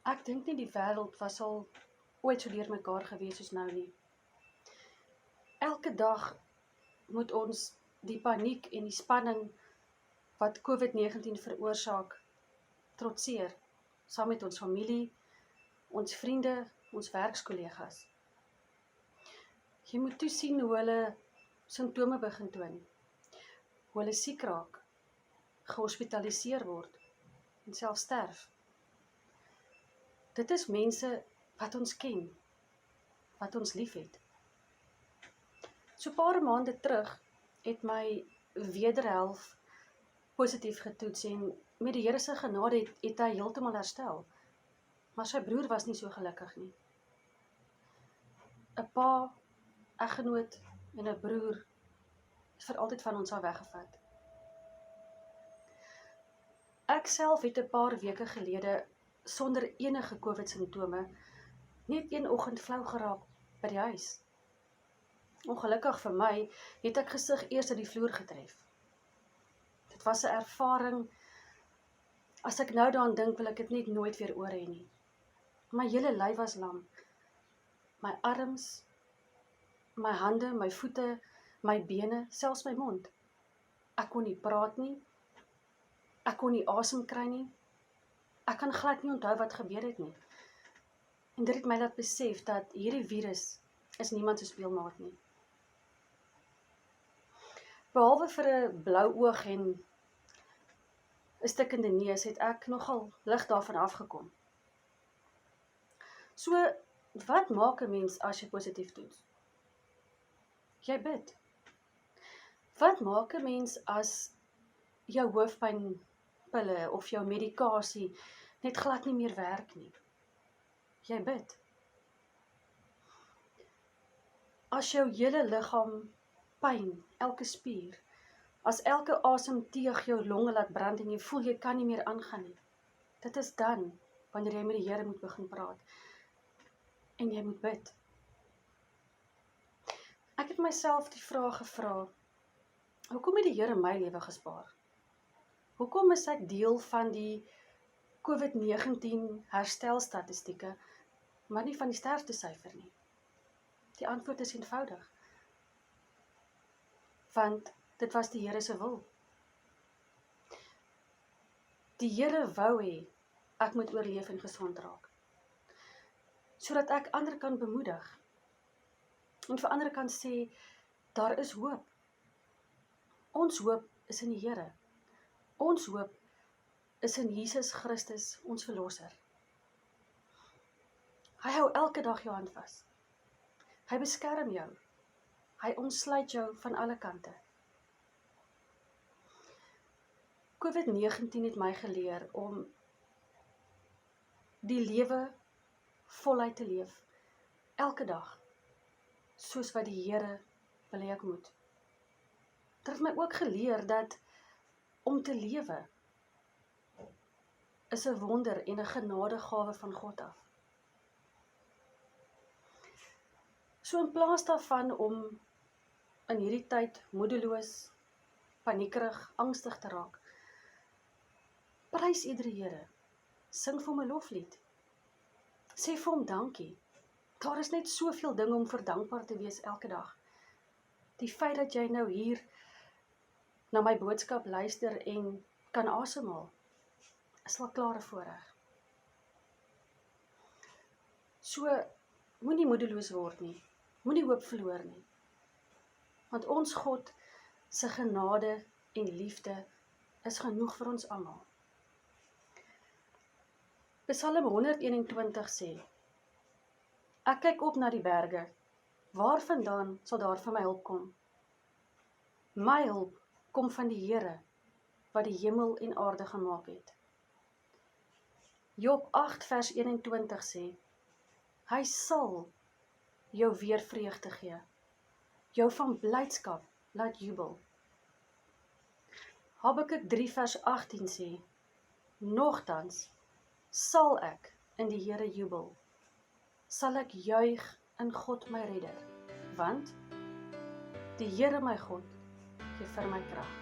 Ek dink nie die wêreld was al ooit so deur mekaar gewees soos nou nie. Elke dag moet ons die paniek en die spanning wat COVID-19 veroorsaak, trotseer, saam met ons familie, ons vriende, ons werkskollegas. Jy moet toesien hoe hulle simptome begin toon, hoe hulle siek raak, gehospitaliseer word en self sterf. Dit is mense wat ons ken, wat ons liefhet. So 'n paar maande terug het my wederhelf positief getoets en met die Here se genade het hy heeltemal herstel. Maar sy broer was nie so gelukkig nie. 'n Pa, eggenoot en 'n broer is vir altyd van ons af weggevat. Ek self het 'n paar weke gelede sonder enige COVID-simptome net een oggend flou geraak by die huis. Ongelukkig vir my het ek gesig eers uit die vloer getref. Dit was 'n ervaring, as ek nou daaraan dink, wil ek dit net nooit weer oor hê nie. My hele lyf was lam. My arms, my hande, my voete, my bene, selfs my mond. Ek kon nie praat nie. Ek kon nie asem kry nie. Ek kan glad nie onthou wat gebeur het nie. En dit het my laat besef dat hierdie virus is niemand se speelmaat nie. Behalwe vir 'n blou oog en 'n stikkende neus, het ek nogal lig daarvan afgekom. So, wat maak 'n mens as jy positief toets? Jy bid. Wat maak 'n mens as jou hoofpynpille of jou medikasie net glad nie meer werk nie? Jy bid. As jou hele liggaam pyn, elke spier, as elke asemteug jou longe laat brand en jy voel jy kan nie meer aangaan nie, dit is dan wanneer jy met die Here moet begin praat en jy moet bid. Ek het myself die vraag gevra, hoekom het die Here my lewe gespaar? Hoekom is ek deel van die COVID-19 herstelstatistieke, maar nie van die sterftesyfer nie? Die antwoord is eenvoudig. Want dit was die Here se wil. Die Here wou hê ek moet oorleef en gesond raak, sodat ek ander kan bemoedig en vir ander kan sê, daar is hoop. Ons hoop is in die Here. Ons hoop is in Jesus Christus, ons verlosser. Hy hou elke dag jou hand vas. Hy beskerm jou. Hy omsluit jou van alle kante. COVID-19 het my geleer om die lewe voluit te leef, elke dag, soos wat die Here wil hê ek moet. Dit het my ook geleer dat om te lewe is 'n wonder en 'n genadegawe van God af. So in plaas daarvan om in hierdie tyd moedeloos, paniekerig, angstig te raak, prys iedere Here, sing vir hom 'n loflied, sê vir hom dankie. Daar is net soveel dinge om vir dankbaar te wees elke dag. Die feit dat jy nou hier na my boodskap luister en kan asemhaal, is al klare voorreg. So, moenie moedeloos word nie, moenie hoop verloor nie, want ons God se genade en liefde is genoeg vir ons almal. Psalm 121 sê, ek kyk op na die berge, waarvandaan sal daar vir my hulp kom? My hulp kom van die Here, wat die hemel en aarde gemaak het. Job 8 vers 21 sê, hy sal jou weer vreugde gee, jou van blydskap laat jubel. Habakuk 3 vers 18 sê, nogtans sal ek in die Here jubel, sal ek juig in God my redder, want die Here my God gee vir my krag.